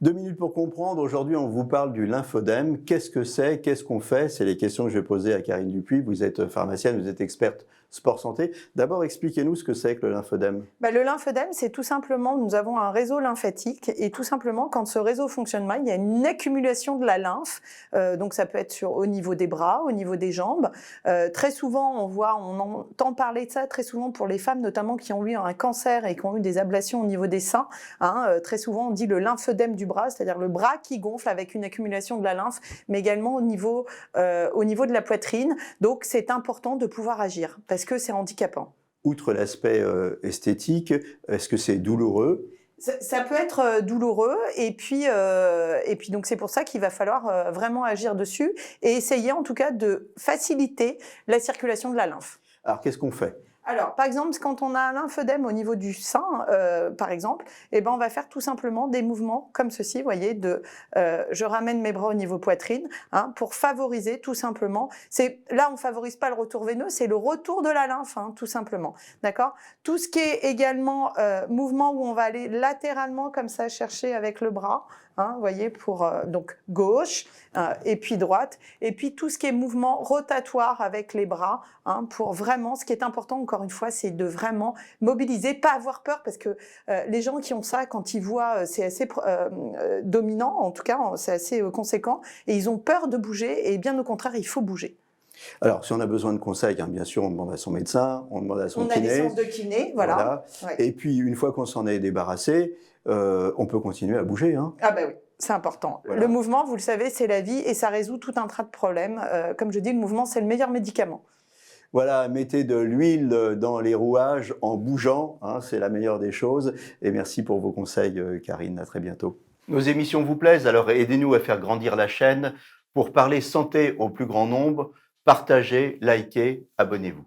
2 minutes pour comprendre. Aujourd'hui, on vous parle du lymphodème. Qu'est-ce que c'est? Qu'est-ce qu'on fait? C'est les questions que je vais poser à Karine Dupuis. Vous êtes pharmacienne, vous êtes experte sport santé. D'abord, expliquez-nous ce que c'est que le lymphodème. Le lymphodème, c'est tout simplement, nous avons un réseau lymphatique et tout simplement, quand ce réseau fonctionne mal, il y a une accumulation de la lymphe. Donc ça peut être au niveau des bras, au niveau des jambes. Très souvent, on entend parler de ça très souvent pour les femmes, notamment qui ont eu un cancer et qui ont eu des ablations au niveau des seins. Très souvent, on dit le lymphodème du bras, c'est-à-dire le bras qui gonfle avec une accumulation de la lymphe, mais également au niveau de la poitrine. Donc c'est important de pouvoir agir parce que c'est handicapant. Outre l'aspect esthétique, est-ce que c'est douloureux? Ça peut être douloureux et puis donc c'est pour ça qu'il va falloir vraiment agir dessus et essayer en tout cas de faciliter la circulation de la lymphe. Alors, qu'est-ce qu'on fait? Alors, par exemple, quand on a un lymphodème au niveau du sein, par exemple, on va faire tout simplement des mouvements comme ceci, vous voyez, je ramène mes bras au niveau poitrine, pour favoriser tout simplement. Là, on favorise pas le retour veineux, c'est le retour de la lymphe, tout simplement, d'accord? Tout ce qui est également mouvement où on va aller latéralement comme ça chercher avec le bras. Vous voyez, pour donc gauche et puis droite, et puis tout ce qui est mouvement rotatoire avec les bras, pour vraiment, ce qui est important encore une fois, c'est de vraiment mobiliser, pas avoir peur, parce que les gens qui ont ça, quand ils voient, c'est assez dominant, en tout cas, c'est assez conséquent, et ils ont peur de bouger, et bien au contraire, il faut bouger. Alors, si on a besoin de conseils, bien sûr, on demande à son médecin, on demande à son kiné. On a des séances de kiné, voilà. Ouais. Et puis, une fois qu'on s'en est débarrassé, on peut continuer à bouger. Ah oui, c'est important. Voilà. Le mouvement, vous le savez, c'est la vie et ça résout tout un tas de problèmes. Comme je dis, le mouvement, c'est le meilleur médicament. Voilà, mettez de l'huile dans les rouages en bougeant, c'est la meilleure des choses. Et merci pour vos conseils, Karine. À très bientôt. Nos émissions vous plaisent, alors aidez-nous à faire grandir la chaîne. Pour parler santé au plus grand nombre, partagez, likez, abonnez-vous.